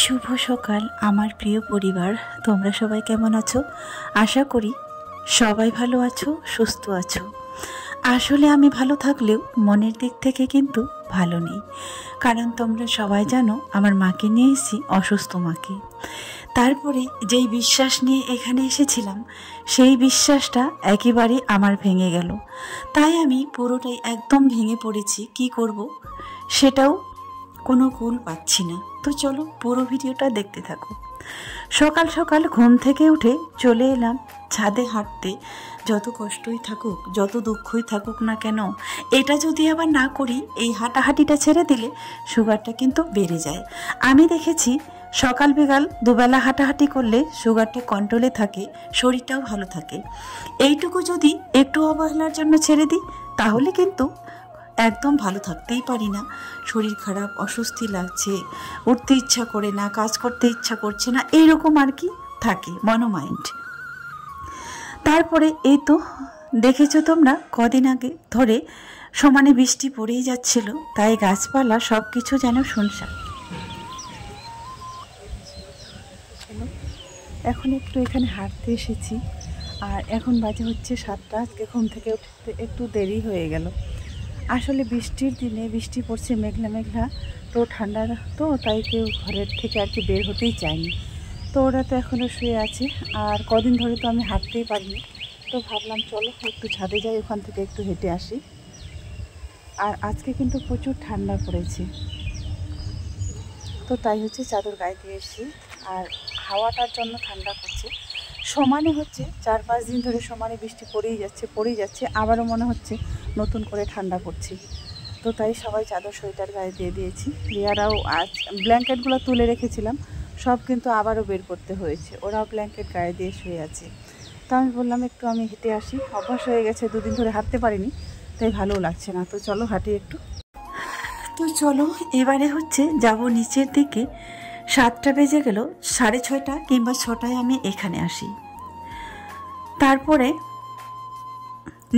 শুভ সকাল আমার প্রিয় পরিবার, তোমরা সবাই কেমন আছো? আশা করি সবাই ভালো আছো, সুস্থ আছো। আসলে আমি ভালো থাকলেও মনের দিক থেকে কিন্তু ভালো নেই, কারণ তোমরা সবাই জানো আমার মাকে নিয়ে এসেছি, অসুস্থ মাকে। তারপরে যেই বিশ্বাস নিয়ে এখানে এসেছিলাম সেই বিশ্বাসটা একেবারে আমার ভেঙে গেল। তাই আমি পুরোটাই একদম ভেঙে পড়েছি। কি করব সেটাও কোনো কুল পাচ্ছি না। তো চলো পুরো ভিডিওটা দেখতে থাকো। সকাল সকাল ঘুম থেকে উঠে চলে এলাম ছাদে হাঁটতে। যত কষ্টই থাকুক, যত দুঃখই থাকুক না কেন, এটা যদি আবার না করি, এই হাঁটাহাঁটিটা ছেড়ে দিলে সুগারটা কিন্তু বেড়ে যায়। আমি দেখেছি সকাল বিকাল দুবেলা হাঁটাহাঁটি করলে সুগারটা কন্ট্রোলে থাকে, শরীরটাও ভালো থাকে। এইটুকু যদি একটু অবহেলার জন্য ছেড়ে দিই তাহলে কিন্তু একদম ভালো থাকতেই পারি না। শরীর খারাপ, অস্বস্তি লাগছে, উঠতে ইচ্ছা করে না, কাজ করতে ইচ্ছা করছে না, এইরকম আর কি থাকে মনোমাইন্ড। তারপরে এই তো দেখেছো তোমরা, কদিন আগে ধরে সমানে বৃষ্টি পড়েই যাচ্ছিল, তাই গাছপালা সব কিছু যেন শুনশান। এখন একটু এখানে হাঁটতে এসেছি, আর এখন বাজে হচ্ছে 7টা। আজকে ঘুম থেকে উঠতে একটু দেরি হয়ে গেল। আসলে বৃষ্টির দিনে বৃষ্টি পড়ছে, মেঘলা মেঘলা, তো ঠান্ডা তো, তাই কেউ ঘরের থেকে আর কি বের হতেই চায়নি। তো ওরা তো এখনও শুয়ে আছে, আর কদিন ধরে তো আমি হাঁটতেই পারিনি। তো ভাবলাম চলো একটু ছাদে যাই, ওখান থেকে একটু হেঁটে আসি। আর আজকে কিন্তু প্রচুর ঠান্ডা পড়েছে, তো তাই হচ্ছে চাদর গায়ে দিয়ে এসেছি। আর হাওয়াটার জন্য ঠান্ডা করছে। সমানে হচ্ছে 4-5 দিন ধরে সমানে বৃষ্টি পড়েই যাচ্ছে, আবারও মনে হচ্ছে নতুন করে ঠান্ডা পড়ছে। তো তাই সবাই চাদর সোয়েটার গায়ে দিয়ে দিয়েছি। রিয়ারাও আজ ব্ল্যাঙ্কেটগুলো তুলে রেখেছিলাম, সব কিন্তু আবারও বের করতে হয়েছে। ওরাও ব্ল্যাঙ্কেট গায়ে দিয়ে শুয়ে আছে। তো আমি বললাম একটু আমি হেঁটে আসি, অভ্যাস হয়ে গেছে, 2 দিন ধরে হাঁটতে পারিনি, তাই ভালোও লাগছে না। তো চলো হাঁটি একটু। তো চলো এবারে হচ্ছে যাব নিচের দিকে। 7টা বেজে গেল, 6:30 কিংবা 6টায় আমি এখানে আসি। তারপরে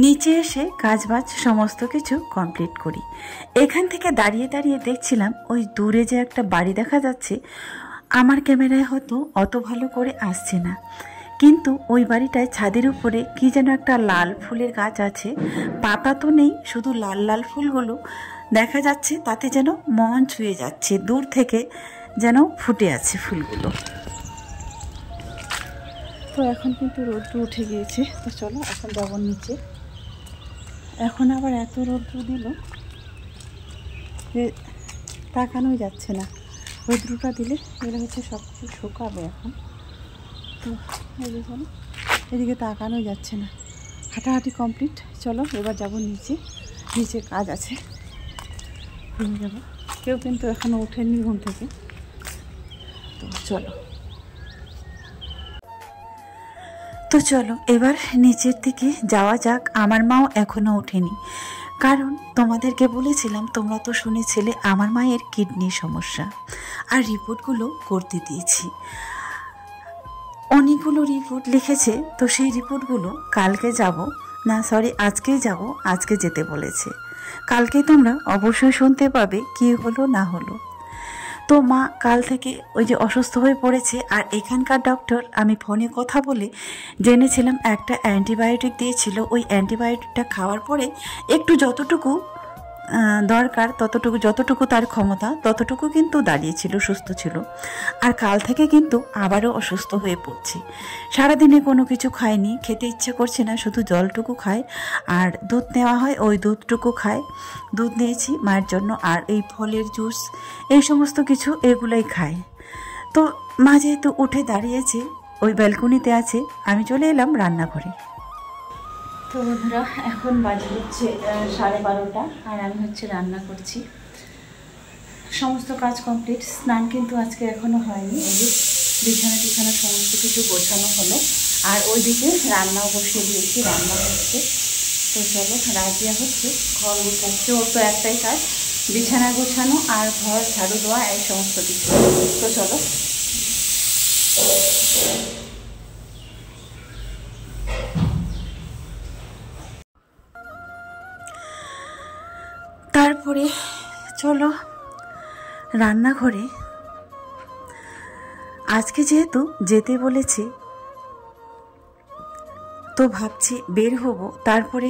নিচে এসে কাজবাজ সমস্ত কিছু কমপ্লিট করি। এখান থেকে দাঁড়িয়ে দাঁড়িয়ে দেখছিলাম ওই দূরে যে একটা বাড়ি দেখা যাচ্ছে, আমার ক্যামেরায় হয়তো অত ভালো করে আসছে না, কিন্তু ওই বাড়িটায় ছাদের উপরে কি যেন একটা লাল ফুলের গাছ আছে। পাতা তো নেই, শুধু লাল লাল ফুলগুলো দেখা যাচ্ছে, তাতে যেন মন ছুঁয়ে যাচ্ছে, দূর থেকে যেন ফুটে আছে ফুলগুলো। তো এখন কিন্তু রোদ্র উঠে গিয়েছে, তো চলো এখন যাব নিচে। এখন আবার এত রৌদ্র দিল যে তাকানোই যাচ্ছে না। রৌদ্রটা দিলে এগুলো হচ্ছে সব কিছু শুকাবে এখন। তো চলো, এদিকে তাকানোই যাচ্ছে না। হাঁটাহাঁটি কমপ্লিট, চলো এবার যাব নিচে। নিচে কাজ আছে, রুমে যাবো। কেউ কিন্তু এখনও ওঠেনি ঘুম থেকে, তো চলো। তো চলো এবার নিচের দিকে যাওয়া যাক। আমার মাও এখনও ওঠেনি, কারণ তোমাদেরকে বলেছিলাম, তোমরা তো শুনেছিলে আমার মায়ের কিডনির সমস্যা, আর রিপোর্টগুলো করতে দিয়েছি। অনেকগুলো রিপোর্ট লিখেছে, তো সেই রিপোর্টগুলো কালকে যাব না, সরি আজকেই যাব, আজকে যেতে বলেছে। কালকে তোমরা অবশ্যই শুনতে পাবে কি হলো না হলো। তো মা কাল থেকে ওই যে অসুস্থ হয়ে পড়েছে, আর এখানকার ডক্টর আমি ফোনে কথা বলে জেনেছিলাম একটা অ্যান্টিবায়োটিক দিয়েছিল। ওই অ্যান্টিবায়োটিকটা খাওয়ার পরে একটু যতটুকু দরকার, যতটুকু তার ক্ষমতা ততটুকু কিন্তু দাঁড়িয়েছিল, সুস্থ ছিল। আর কাল থেকে কিন্তু আবারও অসুস্থ হয়ে পড়ছে। সারাদিনে কোনো কিছু খায়নি, খেতে ইচ্ছে করছে না, শুধু জলটুকু খায়, আর দুধ নেওয়া হয় ওই দুধটুকু খায়। দুধ নিয়েছি মায়ের জন্য, আর এই ফলের জুস, এই সমস্ত কিছু এগুলোই খায়। তো মা যেহেতু উঠে দাঁড়িয়েছে, ওই ব্যালকনিতে আছে, আমি চলে এলাম রান্নাঘরে। তো বন্ধুরা এখন বাজে হচ্ছে 12:30, আর আমি হচ্ছে রান্না করছি। সমস্ত কাজ কমপ্লিট। স্নান কিন্তু আজকে এখনও হয়নি। এই যে বিছানা সমস্ত কিছু গোছানো হলো, আর ওইদিকে রান্নাও বসিয়ে দিয়েছি, রান্না হচ্ছে। তো চলো, রাজিয়া হচ্ছে ঘর গোছাচ্ছে, ওর তো একটাই কাজ, বিছানা গোছানো আর ঘর ঝাড়ু দেওয়া, এই সমস্ত কিছু। তো চলো। তারপরে চলো রান্নাঘরে আজকে যেহেতু যেতে বলেছে তো ভাবছি বের হব। তারপরে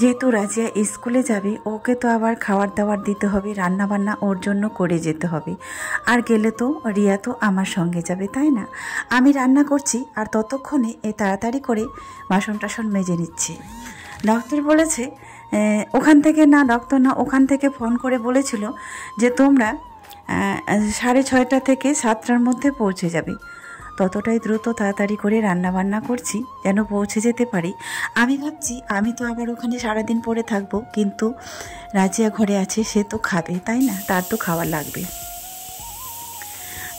যেহেতু রাজিয়া স্কুলে যাবে, ওকে তো আবার খাবার দাবার দিতে হবে, রান্না বান্না ওর জন্য করে যেতে হবে। আর গেলে তো রিয়া তো আমার সঙ্গে যাবে, তাই না? আমি রান্না করছি আর ততক্ষণে তাড়াতাড়ি করে বাসন টাসন মেজে নিচ্ছি। ডক্টর বলেছে ওখান থেকে না, ডক্টর না, ওখান থেকে ফোন করে বলেছিল যে তোমরা 6:30 থেকে 7টার মধ্যে পৌঁছে যাবে। ততটাই দ্রুত তাড়াতাড়ি করে রান্না বান্না করছি যেন পৌঁছে যেতে পারি। আমি ভাবছি আমি তো আবার ওখানে সারাদিন পরে থাকবো, কিন্তু রাজিয়া ঘরে আছে, সে তো খাবে, তাই না? তার তো খাওয়া লাগবে।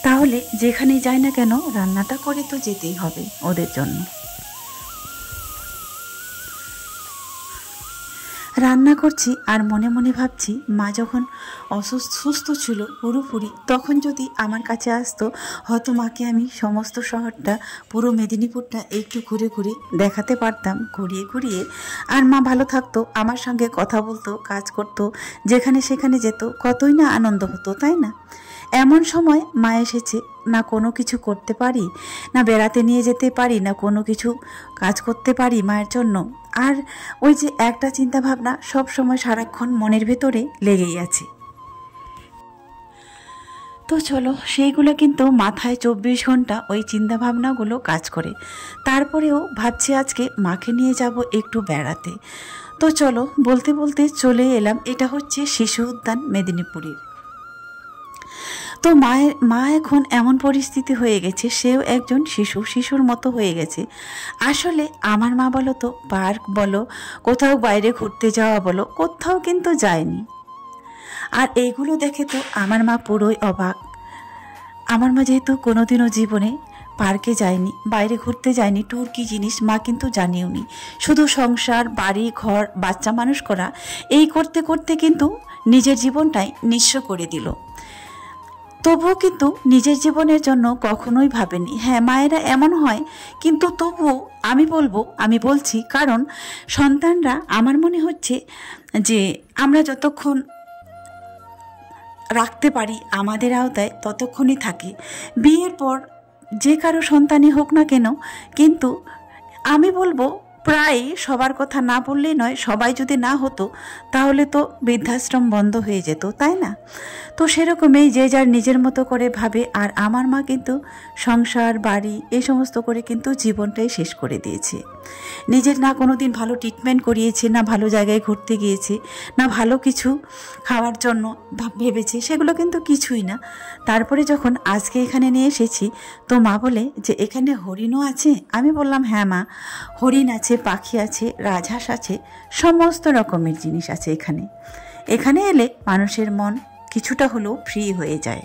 তাহলে যেখানেই যাই না কেন রান্নাটা করে তো যেতেই হবে ওদের জন্য। রান্না করছি আর মনে মনে ভাবছি মা যখন সুস্থ ছিল পুরোপুরি, তখন যদি আমার কাছে আসতো, হয়তো মাকে আমি সমস্ত শহরটা, পুরো মেদিনীপুরটা একটু ঘুরে ঘুরে দেখাতে পারতাম, ঘুরিয়ে ঘুরিয়ে। আর মা ভালো থাকতো, আমার সঙ্গে কথা বলতো, কাজ করতো, যেখানে সেখানে যেত, কতই না আনন্দ হতো, তাই না? এমন সময় মা এসেছে, না কোনো কিছু করতে পারি, না বেড়াতে নিয়ে যেতে পারি, না কোনো কিছু কাজ করতে পারি মায়ের জন্য। আর ওই যে একটা চিন্তা ভাবনা সব সময় সারাক্ষণ মনের ভেতরে লেগেই আছে। তো চলো, সেইগুলো কিন্তু মাথায় 24 ঘন্টা ওই চিন্তা ভাবনাগুলো কাজ করে। তারপরেও ভাবছি আজকে মাকে নিয়ে যাব একটু বেড়াতে। তো চলো, বলতে বলতে চলে এলাম। এটা হচ্ছে শিশু উদ্যান মেদিনীপুরের। তো মা এখন এমন পরিস্থিতি হয়ে গেছে, সেও একজন শিশুর মতো হয়ে গেছে। আসলে আমার মা বলো তো, পার্ক বলো, কোথাও বাইরে ঘুরতে যাওয়া বলো, কোথাও কিন্তু যায়নি। আর এইগুলো দেখে তো আমার মা পুরোই অবাক। আমার মা যেহেতু কোনোদিনও জীবনে পার্কে যায়নি, বাইরে ঘুরতে যায়নি, ট্যুর কী জিনিস মা কিন্তু জানিও নি। শুধু সংসার, বাড়ি, ঘর, বাচ্চা মানুষ করা, এই করতে করতে কিন্তু নিজের জীবনটাই নিঃস্ব করে দিল। তবুও কিন্তু নিজের জীবনের জন্য কখনোই ভাবেনি। হ্যাঁ, মায়েরা এমন হয়, কিন্তু তবুও আমি বলছি, কারণ সন্তানরা, আমার মনে হচ্ছে যে আমরা যতক্ষণ রাখতে পারি আমাদের আওতায় ততক্ষণই থাকে। বিয়ের পর যে কারো সন্তানই হোক না কেন, কিন্তু আমি বলবো প্রায় সবার কথা না বললেই নয়, সবাই যদি না হতো তাহলে তো বৃদ্ধাশ্রম বন্ধ হয়ে যেত, তাই না? তো সেরকমই যে যার নিজের মতো করে ভাবে। আর আমার মা কিন্তু সংসার, বাড়ি, এই সমস্ত করে কিন্তু জীবনটাই শেষ করে দিয়েছে। নিজের না কোনো দিন ভালো ট্রিটমেন্ট করিয়েছে, না ভালো জায়গায় ঘুরতে গিয়েছে, না ভালো কিছু খাওয়ার জন্য ভেবেছে, সেগুলো কিন্তু কিছুই না। তারপরে যখন আজকে এখানে নিয়ে এসেছি, তো মা বলে যে এখানে হরিণও আছে। আমি বললাম হ্যাঁ মা, হরিণ আছে, পাখি আছে, রাজহাঁস আছে, সমস্ত রকমের জিনিস আছে এখানে। এখানে এলে মানুষের মন কিছুটা হলেও ফ্রি হয়ে যায়।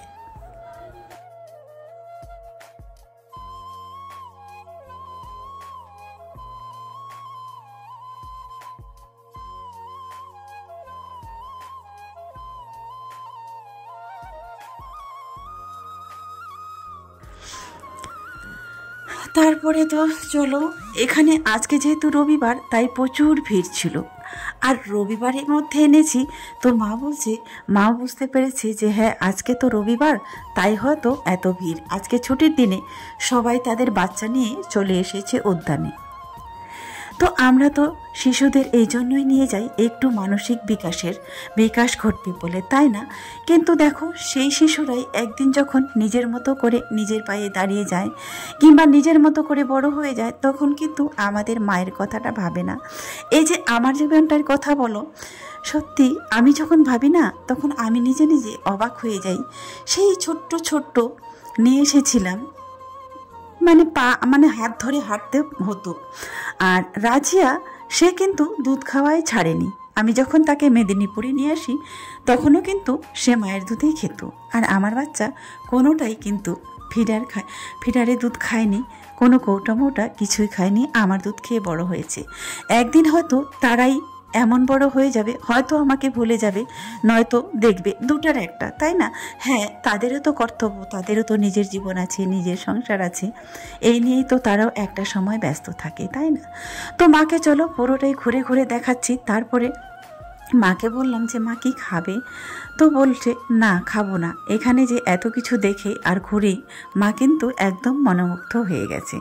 তারপরে তো চলো, এখানে আজকে যেহেতু রবিবার, তাই প্রচুর ভিড় ছিল। আর রবিবারের মধ্যে এনেছি, তো মা বলছে, মা বুঝতে পেরেছে যে হ্যাঁ আজকে তো রবিবার, তাই হয়তো এত ভিড়। আজকে ছুটির দিনে সবাই তাদের বাচ্চা নিয়ে চলে এসেছে উদ্যানে। তো আমরা তো শিশুদের এই জন্যই নিয়ে যাই, একটু মানসিক বিকাশ ঘটবে বলে, তাই না? কিন্তু দেখো, সেই শিশুরাই একদিন যখন নিজের মতো করে নিজের পায়ে দাঁড়িয়ে যায়, কিংবা নিজের মতো করে বড় হয়ে যায়, তখন কিন্তু আমাদের মায়ের কথাটা ভাবে না। এই যে আমার জীবনটার কথা বলো, সত্যি আমি যখন ভাবি না, তখন আমি নিজে নিজে অবাক হয়ে যাই। সেই ছোট্ট নিয়ে এসেছিলাম, মানে হাত ধরে হাঁটতে হতো। আর রাজিয়া, সে কিন্তু দুধ খাওয়াই ছাড়েনি। আমি যখন তাকে মেদিনীপুরে নিয়ে আসি, তখনও কিন্তু সে মায়ের দুধেই খেত। আর আমার বাচ্চা কোনোটাই কিন্তু ফিডারে দুধ খায়নি, কোনো কৌটা মৌটা কিছুই খায়নি, আমার দুধ খেয়ে বড় হয়েছে। একদিন হয়তো তারাই এমন বড় হয়ে যাবে, হয়তো আমাকে ভুলে যাবে, নয়তো দেখবে দুটার একটা, তাই না? হ্যাঁ, তাদেরও তো কর্তব্য, তাদেরও তো নিজের জীবন আছে, নিজের সংসার আছে, এই নিয়েই তো তারাও একটা সময় ব্যস্ত থাকে, তাই না? তো মাকে চলো পুরোটাই ঘুরে ঘুরে দেখাচ্ছি। তারপরে মাকে বললাম যে মা কি খাবে, তো বলছে না খাবো না। এখানে যে এত কিছু দেখে আর ঘুরে মা কিন্তু একদম মনোমুগ্ধ হয়ে গেছে।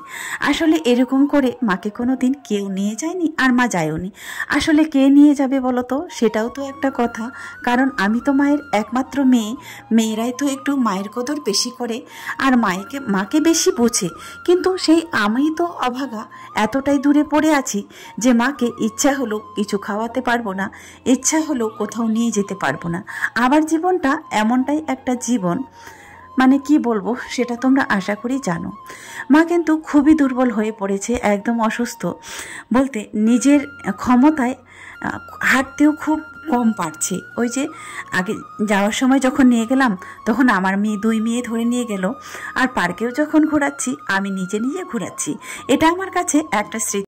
আসলে এরকম করে মাকে কোনো দিন কেউ নিয়ে যায়নি, আর মা যায়ওনি। আসলে কে নিয়ে যাবে বলো তো, সেটাও তো একটা কথা। কারণ আমি তো মায়ের একমাত্র মেয়ে, মেয়েরাই তো একটু মায়ের কদর বেশি করে আর মাকে বেশি বোঝে। কিন্তু সেই আমি তো অভাগা, এতটাই দূরে পড়ে আছি যে মাকে ইচ্ছা হলো কিছু খাওয়াতে পারবো না, ইচ্ছা হলো কোথাও নিয়ে যেতে পারবো না। আমার জীবনটা এমনটাই একটা জীবন, মানে কি বলবো সেটা তোমরা আশা করি জানো। মা কিন্তু খুবই দুর্বল হয়ে পড়েছে, একদম অসুস্থ, বলতে নিজের ক্ষমতায় হাঁটতেও খুব কম পারছে। ওই যে আগে যাওয়ার সময় যখন নিয়ে গেলাম তখন আমার দুই মেয়ে ধরে নিয়ে গেল, আর পার্কেও যখন ঘোরাচ্ছি আমি নিজে নিজে ঘোরাচ্ছি। এটা আমার কাছে একটা স্মৃতি।